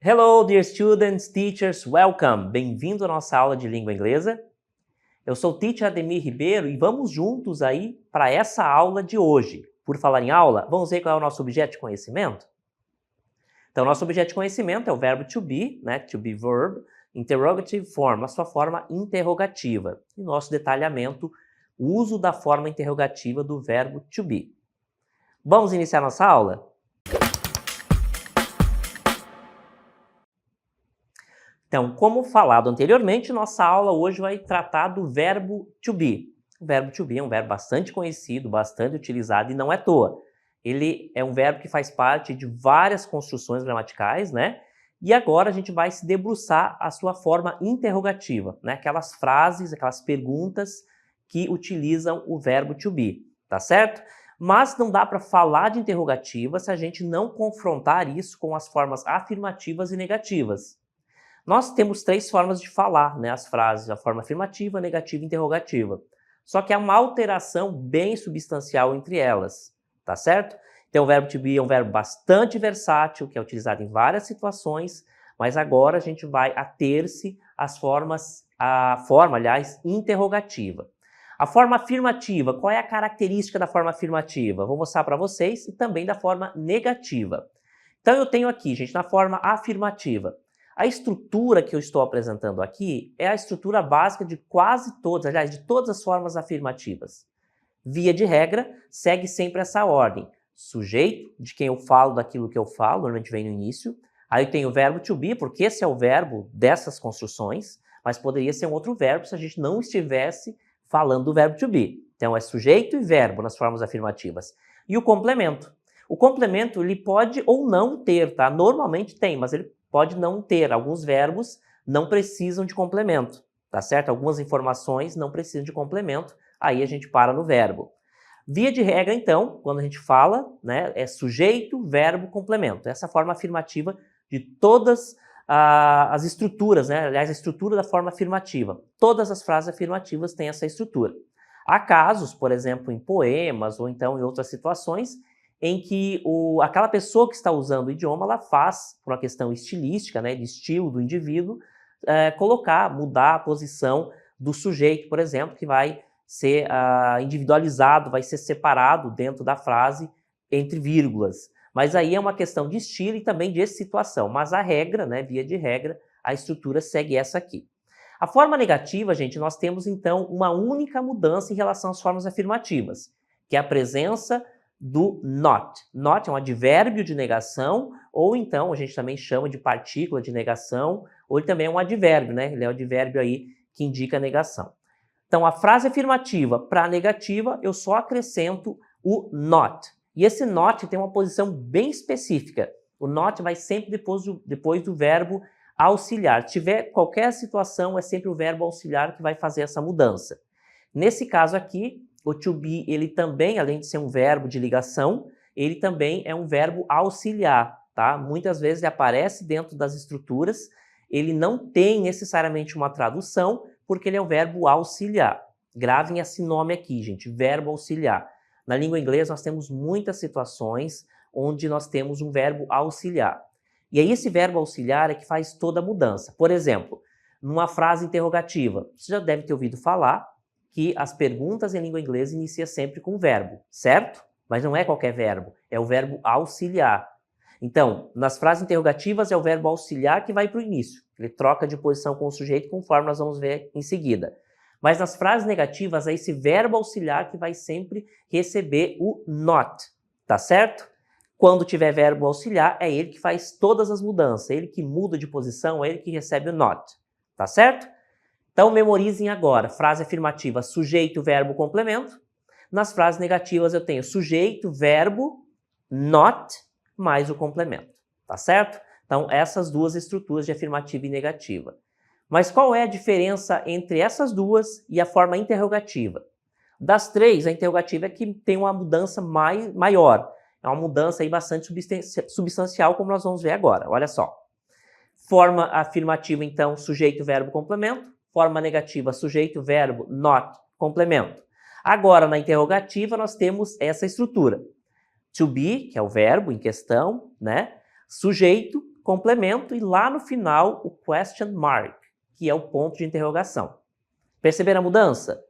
Hello, dear students, teachers, welcome! Bem-vindo à nossa aula de língua inglesa. Eu sou o teacher Ademir Ribeiro e vamos juntos aí para essa aula de hoje. Por falar em aula, vamos ver qual é o nosso objeto de conhecimento? Então, nosso objeto de conhecimento é o verbo to be, né? To be verb, interrogative form, a sua forma interrogativa. E nosso detalhamento, o uso da forma interrogativa do verbo to be. Vamos iniciar nossa aula? Então, como falado anteriormente, nossa aula hoje vai tratar do verbo to be. O verbo to be é um verbo bastante conhecido, bastante utilizado e não é à toa. Ele é um verbo que faz parte de várias construções gramaticais, né? E agora a gente vai se debruçar a sua forma interrogativa, né? Aquelas frases, aquelas perguntas que utilizam o verbo to be, tá certo? Mas não dá para falar de interrogativa se a gente não confrontar isso com as formas afirmativas e negativas. Nós temos três formas de falar, né, as frases, a forma afirmativa, negativa e interrogativa. Só que há uma alteração bem substancial entre elas, tá certo? Então o verbo to be é um verbo bastante versátil, que é utilizado em várias situações, mas agora a gente vai ater-se às formas, aliás, interrogativa. A forma afirmativa, qual é a característica da forma afirmativa? Vou mostrar para vocês e também da forma negativa. Então eu tenho aqui, gente, na forma afirmativa, a estrutura que eu estou apresentando aqui é a estrutura básica de quase todas, aliás, de todas as formas afirmativas. Via de regra, segue sempre essa ordem. Sujeito, de quem eu falo daquilo que eu falo, normalmente vem no início. Aí eu tenho o verbo to be, porque esse é o verbo dessas construções, mas poderia ser um outro verbo se a gente não estivesse falando do verbo to be. Então é sujeito e verbo nas formas afirmativas. E o complemento. O complemento ele pode ou não ter, tá? Normalmente tem, mas ele pode não ter. Alguns verbos não precisam de complemento, tá certo? Algumas informações não precisam de complemento, aí a gente para no verbo. Via de regra, então, quando a gente fala, né, é sujeito, verbo, complemento. Essa é a forma afirmativa de todas as estruturas, né? Aliás, a estrutura da forma afirmativa. Todas as frases afirmativas têm essa estrutura. Há casos, por exemplo, em poemas ou então em outras situações, em que aquela pessoa que está usando o idioma, ela faz, por uma questão estilística, né, de estilo do indivíduo, mudar a posição do sujeito, por exemplo, que vai ser individualizado, vai ser separado dentro da frase entre vírgulas. Mas aí é uma questão de estilo e também de situação. Mas a regra, né, via de regra, a estrutura segue essa aqui. A forma negativa, gente, nós temos então uma única mudança em relação às formas afirmativas, que é a presença do not. Not é um advérbio de negação, ou então a gente também chama de partícula de negação, ou ele também é um advérbio, né? Ele é um advérbio aí que indica negação. Então, a frase afirmativa para negativa, eu só acrescento o not. E esse not tem uma posição bem específica. O not vai sempre depois do verbo auxiliar. Se tiver qualquer situação, é sempre o verbo auxiliar que vai fazer essa mudança. Nesse caso aqui, o to be, ele também, além de ser um verbo de ligação, ele também é um verbo auxiliar, tá? Muitas vezes ele aparece dentro das estruturas, ele não tem necessariamente uma tradução, porque ele é um verbo auxiliar. Gravem esse nome aqui, gente, verbo auxiliar. Na língua inglesa nós temos muitas situações onde nós temos um verbo auxiliar. E aí esse verbo auxiliar é que faz toda a mudança. Por exemplo, numa frase interrogativa, você já deve ter ouvido falar que as perguntas em língua inglesa iniciam sempre com verbo, certo? Mas não é qualquer verbo, é o verbo auxiliar. Então, nas frases interrogativas é o verbo auxiliar que vai para o início. Ele troca de posição com o sujeito conforme nós vamos ver em seguida. Mas nas frases negativas é esse verbo auxiliar que vai sempre receber o not, tá certo? Quando tiver verbo auxiliar, é ele que faz todas as mudanças, é ele que muda de posição, é ele que recebe o not, tá certo? Então, memorizem agora. Frase afirmativa, sujeito, verbo, complemento. Nas frases negativas, eu tenho sujeito, verbo, not, mais o complemento. Tá certo? Então, essas duas estruturas de afirmativa e negativa. Mas qual é a diferença entre essas duas e a forma interrogativa? Das três, a interrogativa é que tem uma mudança maior. É uma mudança aí bastante substancial, como nós vamos ver agora. Olha só. Forma afirmativa, então, sujeito, verbo, complemento. Forma negativa, sujeito, verbo, not, complemento. Agora, na interrogativa, nós temos essa estrutura. To be, que é o verbo em questão, né? Sujeito, complemento, e lá no final o question mark, que é o ponto de interrogação. Perceberam a mudança?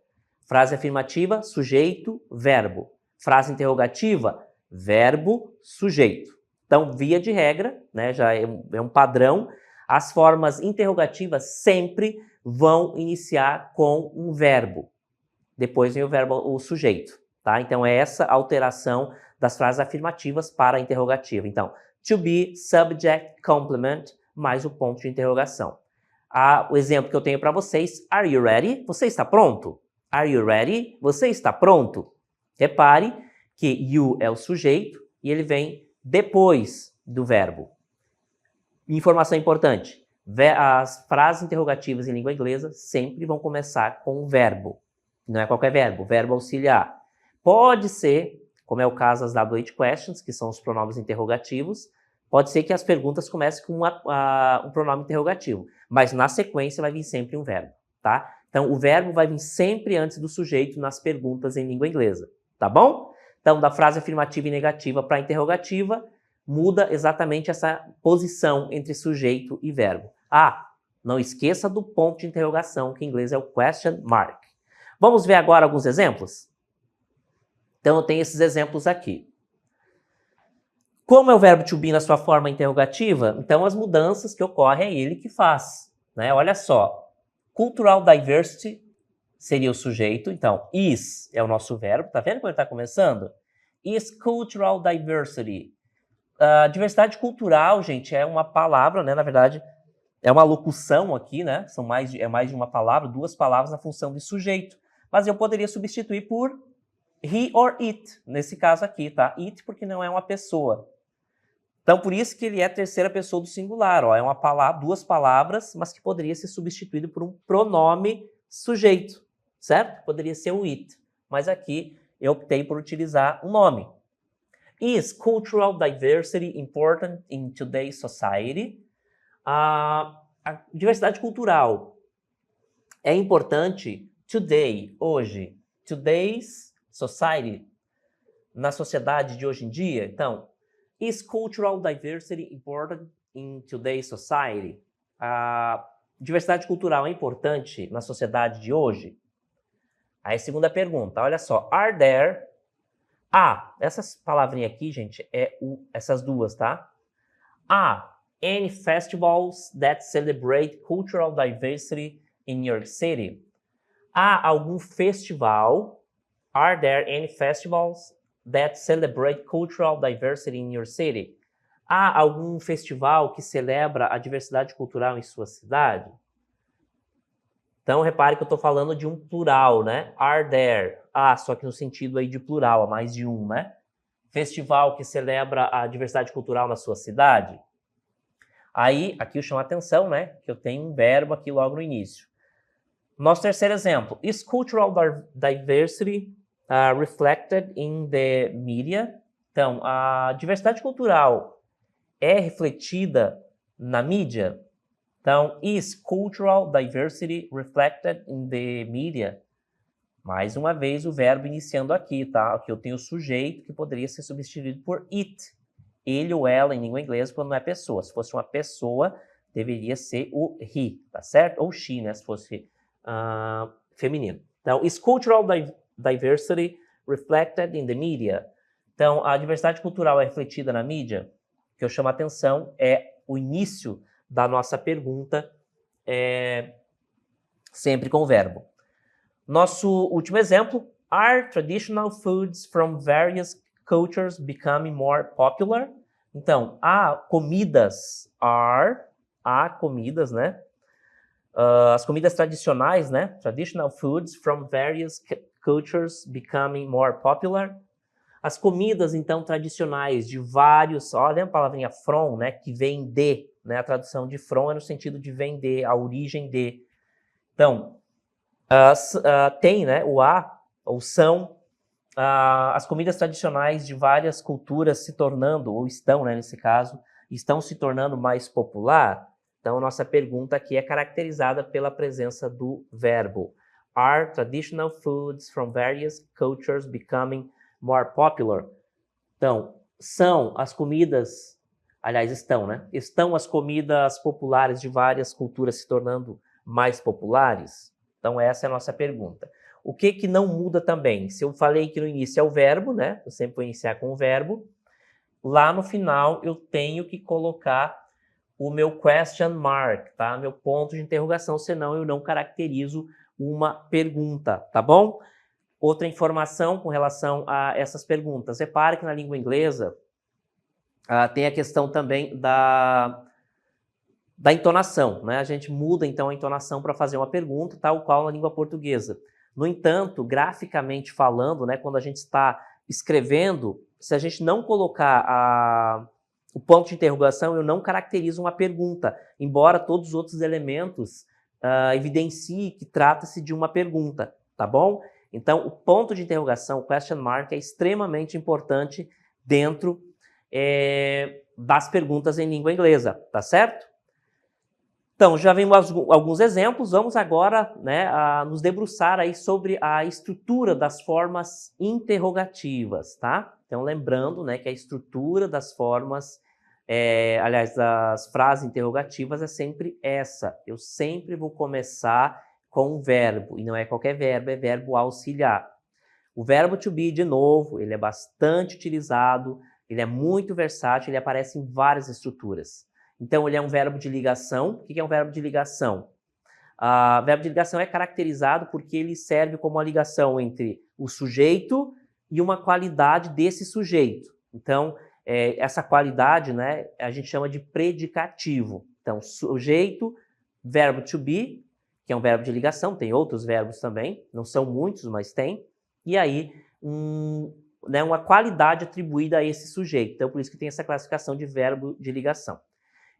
Frase afirmativa, sujeito, verbo. Frase interrogativa, verbo, sujeito. Então, via de regra, né, já é um padrão, as formas interrogativas sempre vão iniciar com um verbo. Depois vem o verbo, o sujeito. Tá? Então, é essa alteração das frases afirmativas para a interrogativa. Então, to be, subject, complement, mais o ponto de interrogação. O exemplo que eu tenho para vocês, are you ready? Você está pronto? Are you ready? Você está pronto? Repare que you é o sujeito e ele vem depois do verbo. Informação importante, as frases interrogativas em língua inglesa sempre vão começar com um verbo. Não é qualquer verbo, verbo auxiliar. Pode ser, como é o caso das WH questions, que são os pronomes interrogativos, pode ser que as perguntas comecem com um pronome interrogativo, mas na sequência vai vir sempre um verbo, tá? Então, o verbo vai vir sempre antes do sujeito nas perguntas em língua inglesa, tá bom? Então, da frase afirmativa e negativa para a interrogativa, muda exatamente essa posição entre sujeito e verbo. Não esqueça do ponto de interrogação, que em inglês é o question mark. Vamos ver agora alguns exemplos? Então, eu tenho esses exemplos aqui. Como é o verbo to be na sua forma interrogativa, então as mudanças que ocorrem é ele que faz, né? Olha só, cultural diversity seria o sujeito, então is é o nosso verbo, tá vendo como ele está começando? Is cultural diversity. Diversidade cultural, gente, é uma palavra, né? Na verdade, é uma locução aqui, né? É mais de uma palavra, duas palavras na função de sujeito. Mas eu poderia substituir por he or it, nesse caso aqui, tá? It porque não é uma pessoa. Então, por isso que ele é a terceira pessoa do singular, ó. É uma palavra, duas palavras, mas que poderia ser substituído por um pronome sujeito, certo? Poderia ser o it, mas aqui eu optei por utilizar um nome. Is cultural diversity important in today's society? A diversidade cultural é importante today, hoje. Today's society, na sociedade de hoje em dia. Então, is cultural diversity important in today's society? A diversidade cultural é importante na sociedade de hoje? Aí, segunda pergunta, olha só. Are there... essas palavrinhas aqui, gente, essas duas, tá? Any festivals that celebrate cultural diversity in your city? Há algum festival? Are there any festivals that celebrate cultural diversity in your city? Há algum festival que celebra a diversidade cultural em sua cidade? Então, repare que eu estou falando de um plural, né? Are there? Só que no sentido aí de plural, há mais de um, né? Festival que celebra a diversidade cultural na sua cidade? Aí, aqui eu chamo a atenção, né? Que eu tenho um verbo aqui logo no início. Nosso terceiro exemplo. Is cultural diversity reflected in the media? Então, a diversidade cultural é refletida na mídia? Então, is cultural diversity reflected in the media? Mais uma vez, o verbo iniciando aqui, tá? Aqui eu tenho o sujeito que poderia ser substituído por it. Ele ou ela, em língua inglesa, quando não é pessoa. Se fosse uma pessoa, deveria ser o he, tá certo? Ou she, né? Se fosse feminino. Então, is cultural diversity reflected in the media? Então, a diversidade cultural é refletida na mídia? O que eu chamo a atenção é o início da nossa pergunta, sempre com o verbo. Nosso último exemplo. Are traditional foods from various cultures becoming more popular? Então, há comidas, né? As comidas tradicionais, né? Traditional foods from various cultures becoming more popular. As comidas, então, tradicionais de vários... Olha a palavrinha from, né? Que vem de, né? A tradução de from é no sentido de vem de, a origem de. Então, tem, né? Ou são as comidas tradicionais de várias culturas se tornando, ou estão, né? Nesse caso, estão se tornando mais popular. Então, a nossa pergunta aqui é caracterizada pela presença do verbo. Are traditional foods from various cultures becoming more popular? Então, são as comidas Aliás, estão, né? Estão as comidas populares de várias culturas se tornando mais populares? Então, essa é a nossa pergunta. O que que não muda também? Se eu falei que no início é o verbo, né? Eu sempre vou iniciar com o verbo. Lá no final, eu tenho que colocar o meu question mark, tá? Meu ponto de interrogação, senão eu não caracterizo uma pergunta, tá bom? Outra informação com relação a essas perguntas. Repare que na língua inglesa tem a questão também da entonação, né? A gente muda então a entonação para fazer uma pergunta, tal qual na língua portuguesa. No entanto, graficamente falando, né, quando a gente está escrevendo, se a gente não colocar o ponto de interrogação, eu não caracterizo uma pergunta, embora todos os outros elementos evidenciem que trata-se de uma pergunta, tá bom? Então, o ponto de interrogação, o question mark, é extremamente importante dentro das perguntas em língua inglesa, tá certo? Então, já vimos alguns exemplos, vamos agora, né, nos debruçar aí sobre a estrutura das formas interrogativas, tá? Então, lembrando, né, que a estrutura das formas, aliás, das frases interrogativas é sempre essa. Eu sempre vou começar com um verbo, e não é qualquer verbo, é verbo auxiliar. O verbo to be, de novo, ele é bastante utilizado, ele é muito versátil, ele aparece em várias estruturas. Então, ele é um verbo de ligação. O que é um verbo de ligação? O verbo de ligação é caracterizado porque ele serve como uma ligação entre o sujeito e uma qualidade desse sujeito. Então, essa qualidade, né, a gente chama de predicativo. Então, sujeito, verbo to be, que é um verbo de ligação, tem outros verbos também, não são muitos, mas tem. E aí, uma qualidade atribuída a esse sujeito. Então, por isso que tem essa classificação de verbo de ligação.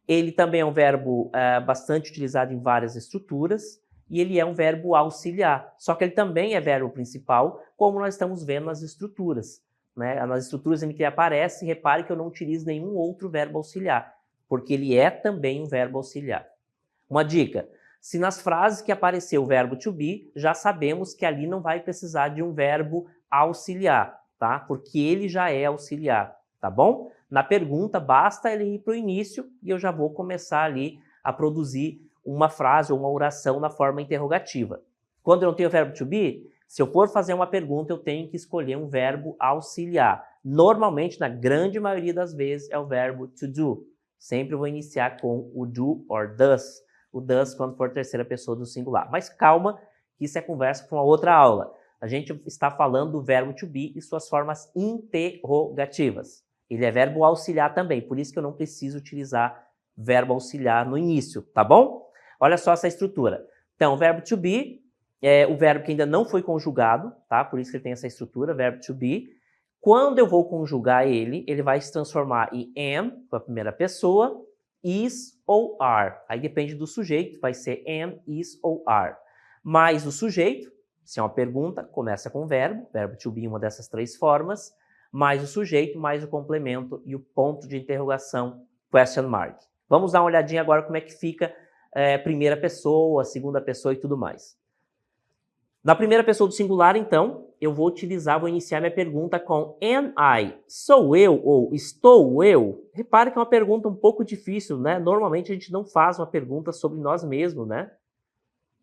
Ele também é um verbo bastante utilizado em várias estruturas e ele é um verbo auxiliar. Só que ele também é verbo principal, como nós estamos vendo nas estruturas, né? Nas estruturas em que ele aparece, repare que eu não utilizo nenhum outro verbo auxiliar, porque ele é também um verbo auxiliar. Uma dica, se nas frases que apareceu o verbo to be, já sabemos que ali não vai precisar de um verbo auxiliar, tá? Porque ele já é auxiliar, tá bom? Na pergunta, basta ele ir para o início e eu já vou começar ali a produzir uma frase ou uma oração na forma interrogativa. Quando eu não tenho o verbo to be, se eu for fazer uma pergunta, eu tenho que escolher um verbo auxiliar. Normalmente, na grande maioria das vezes, é o verbo to do. Sempre vou iniciar com o do or does. O does quando for terceira pessoa do singular. Mas calma, que isso é conversa para uma outra aula. A gente está falando do verbo to be e suas formas interrogativas. Ele é verbo auxiliar também, por isso que eu não preciso utilizar verbo auxiliar no início, tá bom? Olha só essa estrutura. Então, o verbo to be é o verbo que ainda não foi conjugado, tá? Por isso que ele tem essa estrutura, verbo to be. Quando eu vou conjugar ele, ele vai se transformar em am, com a primeira pessoa, is ou are. Aí depende do sujeito, vai ser am, is ou are. Mais o sujeito, se é uma pergunta, começa com o verbo to be, uma dessas três formas, mais o sujeito, mais o complemento e o ponto de interrogação, question mark. Vamos dar uma olhadinha agora como é que fica primeira pessoa, segunda pessoa e tudo mais. Na primeira pessoa do singular, então, eu vou iniciar minha pergunta com am I? Sou eu ou estou eu? Repare que é uma pergunta um pouco difícil, né? Normalmente a gente não faz uma pergunta sobre nós mesmos, né?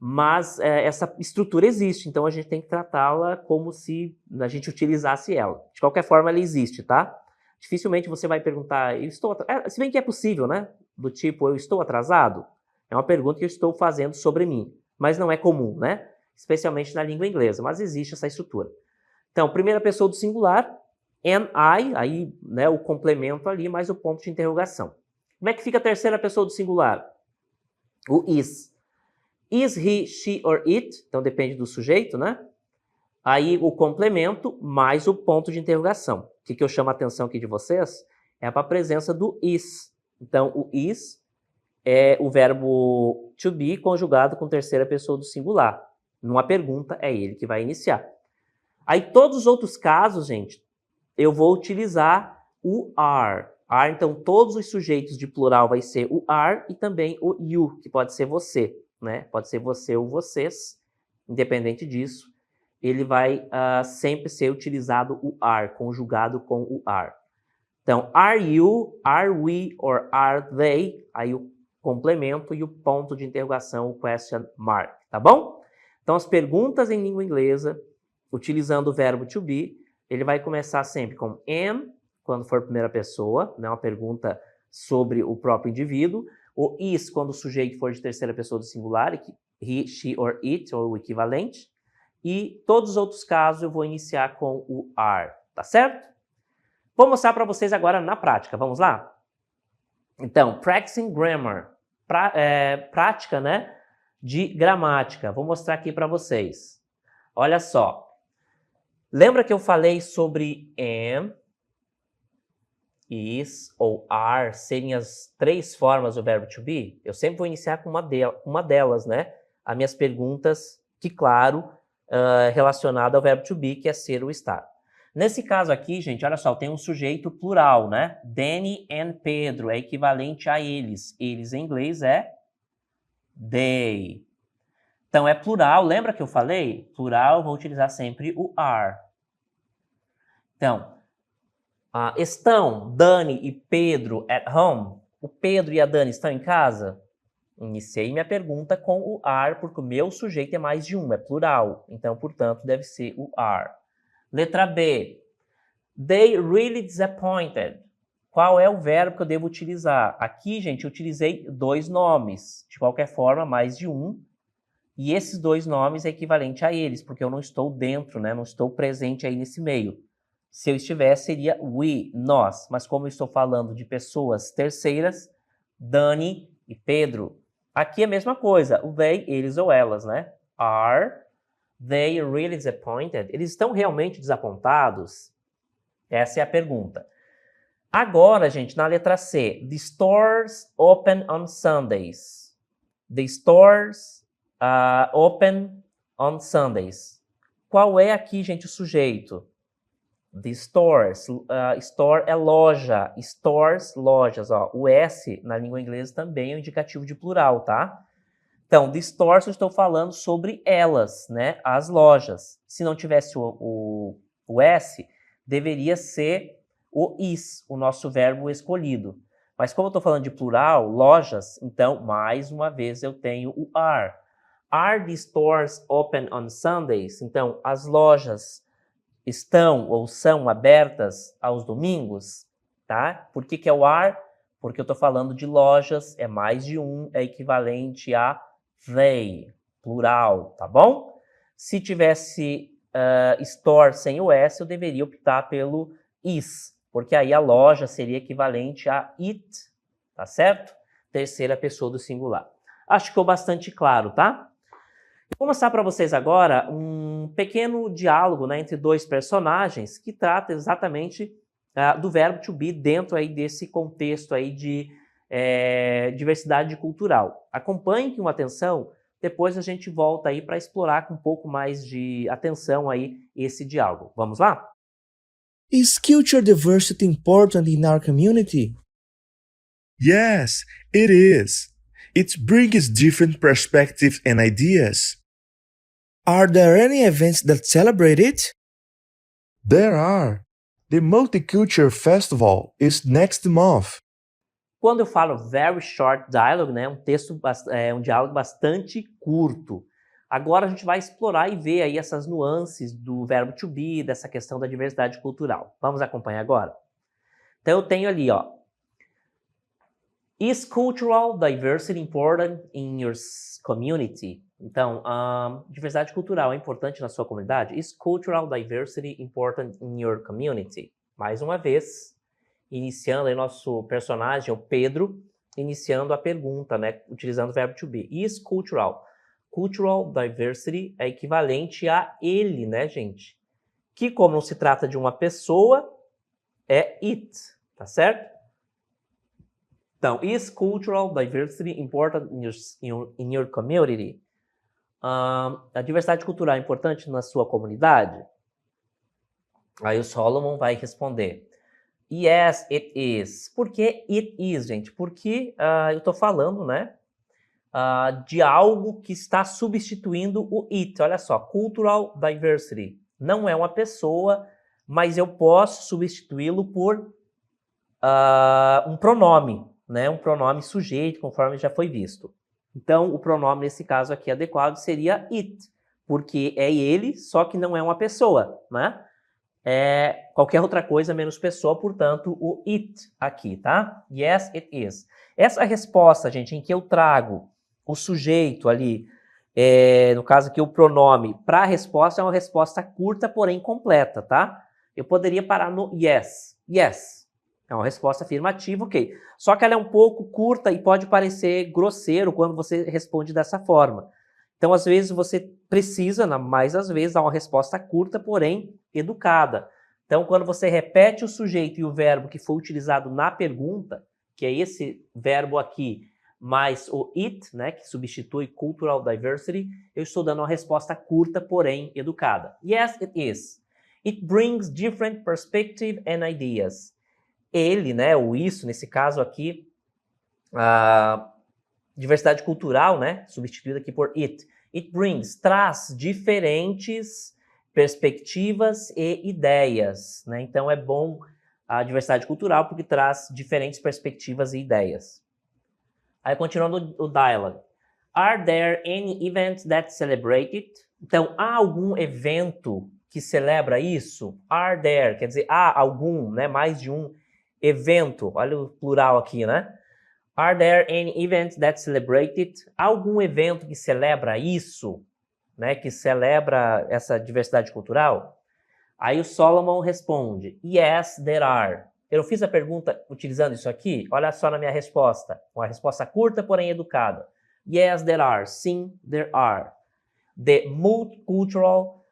Mas essa estrutura existe, então a gente tem que tratá-la como se a gente utilizasse ela. De qualquer forma, ela existe, tá? Dificilmente você vai perguntar, se bem que é possível, né? Do tipo, eu estou atrasado? É uma pergunta que eu estou fazendo sobre mim, mas não é comum, né? Especialmente na língua inglesa, mas existe essa estrutura. Então, primeira pessoa do singular, am I, aí né, o complemento ali, mais o ponto de interrogação. Como é que fica a terceira pessoa do singular? O is. Is he, she or it? Então depende do sujeito, né? Aí o complemento mais o ponto de interrogação. O que eu chamo a atenção aqui de vocês é para a presença do is. Então o is é o verbo to be conjugado com terceira pessoa do singular. Numa pergunta é ele que vai iniciar. Aí todos os outros casos, gente, eu vou utilizar o are. Então todos os sujeitos de plural vai ser o are e também o you, que pode ser você. Né? Pode ser você ou vocês, independente disso, ele vai sempre ser utilizado o are, conjugado com o are. Então, are you, are we, or are they? Aí o complemento e o ponto de interrogação, o question mark, tá bom? Então, as perguntas em língua inglesa, utilizando o verbo to be, ele vai começar sempre com am, quando for primeira pessoa, né, uma pergunta sobre o próprio indivíduo, o is, quando o sujeito for de terceira pessoa do singular, he, she or it, ou o equivalente, e todos os outros casos eu vou iniciar com o are, tá certo? Vou mostrar para vocês agora na prática, vamos lá? Então, practicing grammar, prática, né, de gramática. Vou mostrar aqui para vocês. Olha só. Lembra que eu falei sobre am, is ou are serem as três formas do verbo to be? Eu sempre vou iniciar com uma delas, né? As minhas perguntas, que claro, relacionada ao verbo to be, que é ser ou estar. Nesse caso aqui, gente, olha só, tem um sujeito plural, né? Danny and Pedro é equivalente a eles. Eles em inglês é they. Então é plural, lembra que eu falei? Plural, eu vou utilizar sempre o are. Então, estão Dani e Pedro at home? O Pedro e a Dani estão em casa? Iniciei minha pergunta com o are, porque o meu sujeito é mais de um, é plural. Então, portanto, deve ser o are. Letra B. They really disappointed. Qual é o verbo que eu devo utilizar? Aqui, gente, eu utilizei dois nomes. De qualquer forma, mais de um. E esses dois nomes é equivalente a eles, porque eu não estou dentro, né? Não estou presente aí nesse meio. Se eu estivesse, seria we, nós. Mas como eu estou falando de pessoas terceiras, Dani e Pedro. Aqui é a mesma coisa. O they, eles ou elas, né? Are they really disappointed? Eles estão realmente desapontados? Essa é a pergunta. Agora, gente, na letra C. The stores open on Sundays. The stores open on Sundays. Qual é aqui, gente, o sujeito? The stores. Store é loja. Stores, lojas. Ó. O S, na língua inglesa, também é um indicativo de plural, tá? Então, the stores, eu estou falando sobre elas, né? As lojas. Se não tivesse o S, deveria ser o is, o nosso verbo escolhido. Mas como eu estou falando de plural, lojas, então, mais uma vez, eu tenho o are. Are the stores open on Sundays? Então, as lojas estão ou são abertas aos domingos, tá? Por que é o are? Porque eu estou falando de lojas, é mais de um, é equivalente a they, plural, tá bom? Se tivesse store sem o S, eu deveria optar pelo is, porque aí a loja seria equivalente a it, tá certo? Terceira pessoa do singular. Acho que ficou bastante claro, tá? Vou mostrar para vocês agora um pequeno diálogo, né, entre dois personagens que trata exatamente do verbo to be dentro aí desse contexto aí de diversidade cultural. Acompanhe com atenção, depois a gente volta aí para explorar com um pouco mais de atenção aí esse diálogo. Vamos lá? Is cultural diversity important in our community? Yes, it is. It brings different perspectives and ideas. Are there any events that celebrate it? There are. The Multicultural Festival is next month. Quando eu falo very short dialogue, né, um diálogo bastante curto. Agora a gente vai explorar e ver aí essas nuances do verbo to be, dessa questão da diversidade cultural. Vamos acompanhar agora? Então eu tenho ali, ó. Is cultural diversity important in your community? Então, diversidade cultural é importante na sua comunidade? Is cultural diversity important in your community? Mais uma vez, iniciando aí nosso personagem, o Pedro, iniciando a pergunta, né, utilizando o verbo to be. Is cultural? Cultural diversity é equivalente a ele, né, gente? Que, como não se trata de uma pessoa, é it, tá certo? Então, is cultural diversity important in your community? A diversidade cultural é importante na sua comunidade? Aí o Solomon vai responder. Yes, it is. Por que it is, gente? Porque eu estou falando, né, de algo que está substituindo o it. Olha só, cultural diversity. Não é uma pessoa, mas eu posso substituí-lo por um pronome, né? Um pronome sujeito, conforme já foi visto. Então, o pronome nesse caso aqui adequado seria it, porque é ele, só que não é uma pessoa, né? É qualquer outra coisa menos pessoa, portanto, o it aqui, tá? Yes, it is. Essa resposta, gente, em que eu trago o sujeito ali, no caso aqui o pronome, para a resposta é uma resposta curta, porém completa, tá? Eu poderia parar no yes. Yes. É uma resposta afirmativa, ok. Só que ela é um pouco curta e pode parecer grosseiro quando você responde dessa forma. Então, às vezes, você precisa, mais às vezes, dar uma resposta curta, porém educada. Então, quando você repete o sujeito e o verbo que foi utilizado na pergunta, que é esse verbo aqui, mais o it, né, que substitui cultural diversity, eu estou dando uma resposta curta, porém educada. Yes, it is. It brings different perspective and ideas. Ele, né, o isso, nesse caso aqui, a diversidade cultural, né, substituída aqui por it. It brings, traz diferentes perspectivas e ideias, né? Então é bom a diversidade cultural porque traz diferentes perspectivas e ideias. Aí continuando o dialogue. Are there any events that celebrate it? Então, há algum evento que celebra isso? Are there, quer dizer, há algum, né, mais de um evento. Olha o plural aqui, né? Are there any events that celebrate it? Algum evento que celebra isso, né? Que celebra essa diversidade cultural? Aí o Solomon responde, yes, there are. Eu fiz a pergunta utilizando isso aqui. Olha só na minha resposta. Uma resposta curta, porém educada. Yes, there are. Sim, there are. The Multicultural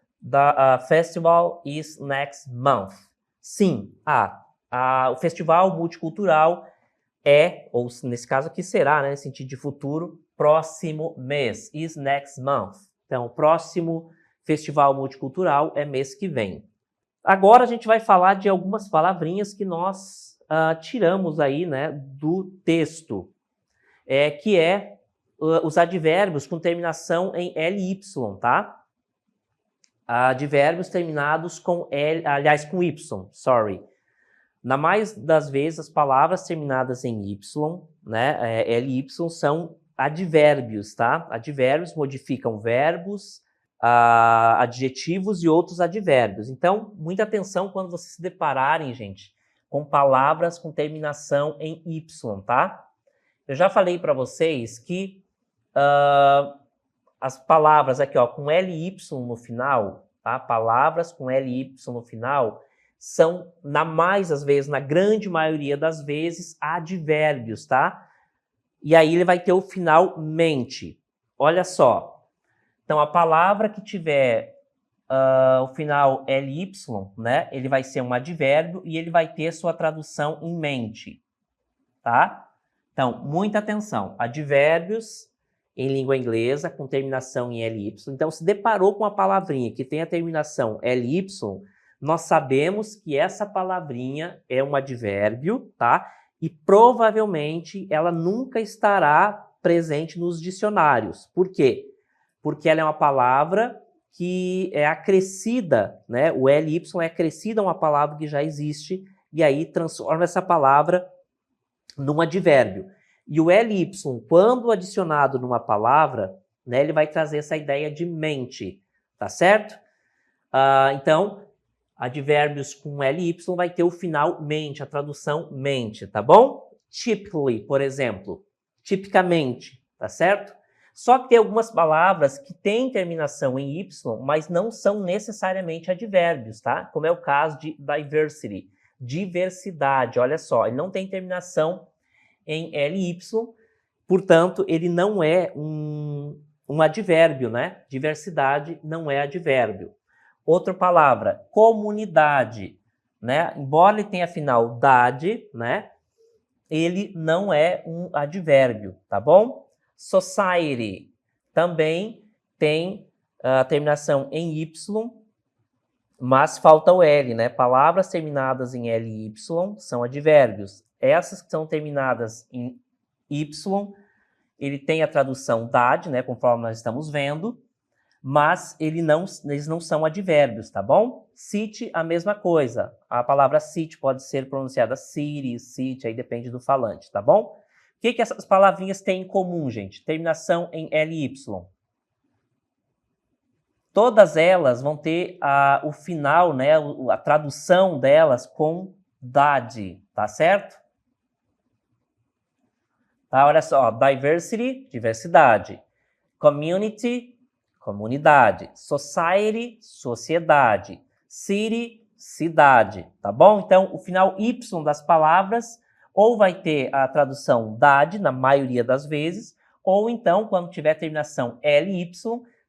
Festival is next month. Sim, o festival multicultural ou nesse caso aqui será, né, no sentido de futuro, próximo mês, is next month. Então, o próximo festival multicultural é mês que vem. Agora a gente vai falar de algumas palavrinhas que nós tiramos aí, né, do texto, que os advérbios com terminação em ly, tá? Advérbios terminados com com y, sorry. Na mais das vezes, as palavras terminadas em y, né, ly, são advérbios, tá? Advérbios modificam verbos, adjetivos e outros advérbios. Então, muita atenção quando vocês se depararem, gente, com palavras com terminação em y, tá? Eu já falei para vocês que as palavras aqui, ó, com ly no final, tá? Palavras com ly no final são, na grande maioria das vezes, advérbios, tá? E aí ele vai ter o final mente. Olha só. Então, a palavra que tiver o final ly, né? Ele vai ser um advérbio e ele vai ter sua tradução em mente, tá? Então, muita atenção. Advérbios em língua inglesa com terminação em ly. Então, se deparou com uma palavrinha que tem a terminação ly, nós sabemos que essa palavrinha é um advérbio, tá? E provavelmente ela nunca estará presente nos dicionários. Por quê? Porque ela é uma palavra que é acrescida, né? O ly é acrescido a uma palavra que já existe e aí transforma essa palavra num advérbio. E o ly, quando adicionado numa palavra, né, ele vai trazer essa ideia de mente, tá certo? Então, advérbios com ly vai ter o final mente, a tradução mente, tá bom? Typically, por exemplo, tipicamente, tá certo? Só que tem algumas palavras que têm terminação em y, mas não são necessariamente advérbios, tá? Como é o caso de diversity, diversidade, olha só, ele não tem terminação em ly, portanto, ele não é um advérbio, né? Diversidade não é advérbio. Outra palavra, comunidade, né? Embora ele tenha final dade, né? Ele não é um advérbio, tá bom? Society também tem a terminação em y, mas falta o L, né? Palavras terminadas em ly são advérbios. Essas que são terminadas em y, ele tem a tradução dade, né? Conforme nós estamos vendo. mas eles não são advérbios, tá bom? City, a mesma coisa. A palavra city pode ser pronunciada city, city, aí depende do falante, tá bom? O que essas palavrinhas têm em comum, gente? Terminação em LY. Todas elas vão ter o final, né, a tradução delas com dade, tá certo? Tá, olha só, diversity, diversidade. Community, comunidade. Society, sociedade. City, cidade, tá bom? Então, o final Y das palavras ou vai ter a tradução dade, na maioria das vezes, ou então, quando tiver terminação LY,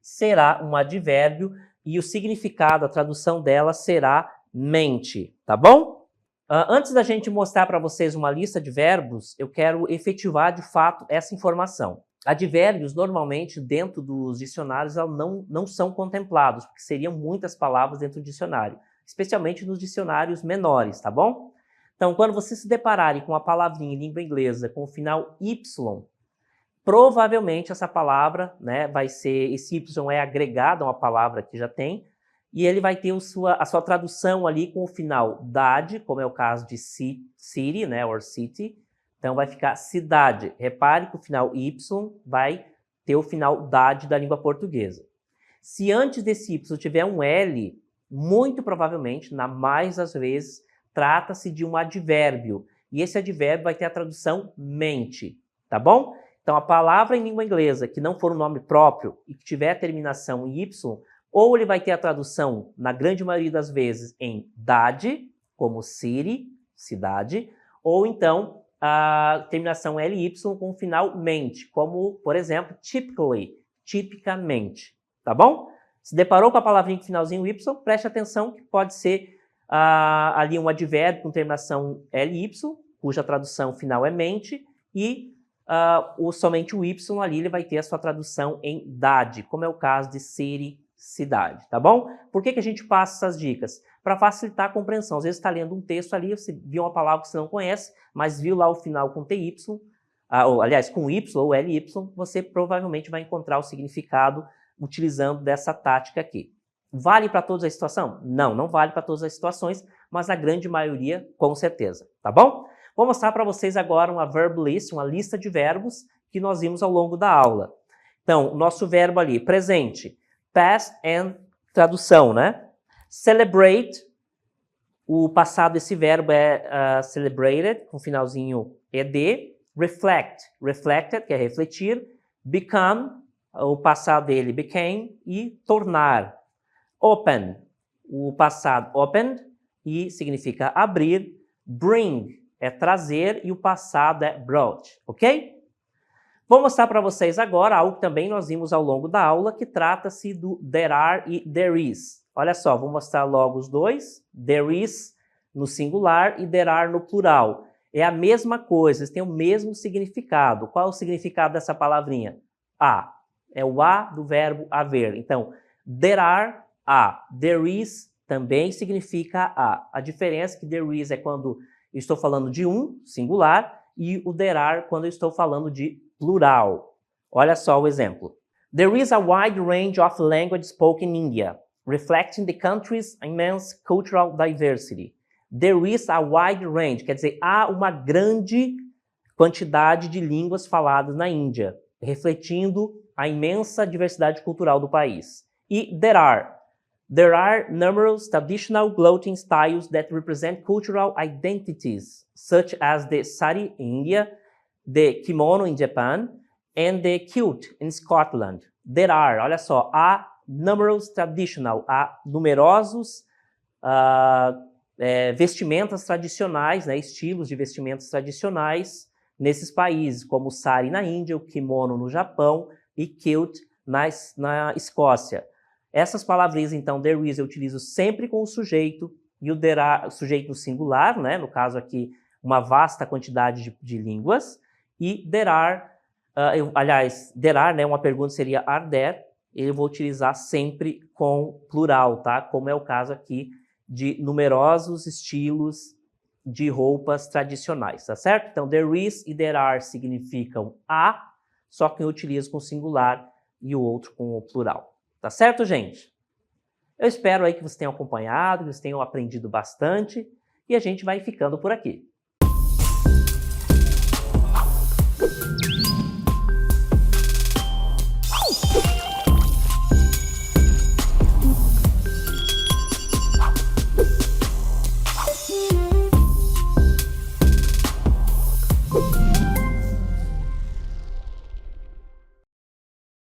será um advérbio e o significado, a tradução dela será mente, tá bom? Antes da gente mostrar para vocês uma lista de verbos, eu quero efetivar de fato essa informação. Advérbios, normalmente, dentro dos dicionários, não são contemplados, porque seriam muitas palavras dentro do dicionário, especialmente nos dicionários menores, tá bom? Então, quando vocês se depararem com uma palavrinha em língua inglesa com o final Y, provavelmente essa palavra, né, esse Y é agregado a uma palavra que já tem, e ele vai ter a sua tradução ali com o final dade, como é o caso de city, né, or city. Então vai ficar cidade. Repare que o final Y vai ter o final dade da língua portuguesa. Se antes desse Y tiver um L, muito provavelmente, na mais das vezes, trata-se de um advérbio. E esse advérbio vai ter a tradução mente, tá bom? Então, a palavra em língua inglesa que não for um nome próprio e que tiver a terminação em Y, ou ele vai ter a tradução, na grande maioria das vezes, em dade, como city, cidade, ou então a terminação LY com o final mente, como, por exemplo, typically, tipicamente, tá bom? Se deparou com a palavrinha com finalzinho Y, preste atenção que pode ser ali um advérbio com terminação LY, cuja tradução final é mente, e somente o Y ali ele vai ter a sua tradução em dade, como é o caso de city, cidade, tá bom? Por que a gente passa essas dicas? Para facilitar a compreensão. Às vezes está lendo um texto ali, você viu uma palavra que você não conhece, mas viu lá o final com TY, aliás, com Y ou LY, você provavelmente vai encontrar o significado utilizando dessa tática aqui. Vale para todas as situações? Não, não vale para todas as situações, mas na grande maioria, com certeza, tá bom? Vou mostrar para vocês agora uma verb list, uma lista de verbos que nós vimos ao longo da aula. Então, o nosso verbo ali, presente, past and tradução, né? Celebrate, o passado desse verbo é celebrated, com finalzinho ed. Reflect, reflected, que é refletir. Become, o passado dele became. E tornar. Open, o passado opened, e significa abrir. Bring, é trazer, e o passado é brought, ok? Vou mostrar para vocês agora algo que também nós vimos ao longo da aula, que trata-se do there are e there is. Olha só, vou mostrar logo os dois. There is no singular e there are no plural. É a mesma coisa, eles têm o mesmo significado. Qual é o significado dessa palavrinha? A. É o a do verbo haver. Então, there are, a. There is também significa a. A diferença é que there is é quando eu estou falando de um, singular, e o there are quando eu estou falando de plural. Olha só o exemplo. There is a wide range of language spoken in India, reflecting the country's immense cultural diversity. There is a wide range, quer dizer, há uma grande quantidade de línguas faladas na Índia, refletindo a imensa diversidade cultural do país. E there are numerous traditional clothing styles that represent cultural identities, such as the sari in India, the kimono in Japan, and the kilt in Scotland. There are, olha só, há numerous traditional, há numerosos vestimentas tradicionais, né, estilos de vestimentas tradicionais nesses países, como o sari na Índia, o kimono no Japão e kilt na Escócia. Essas palavrinhas, então, there is eu utilizo sempre com o sujeito, e o there are, o sujeito no singular, né, no caso aqui, uma vasta quantidade de línguas, e there are, aliás, there are, né, uma pergunta seria are there, eu vou utilizar sempre com plural, tá? Como é o caso aqui de numerosos estilos de roupas tradicionais, tá certo? Então, there is e there are significam a, só que eu utilizo com singular e o outro com o plural. Tá certo, gente? Eu espero aí que vocês tenham acompanhado, que vocês tenham aprendido bastante e a gente vai ficando por aqui.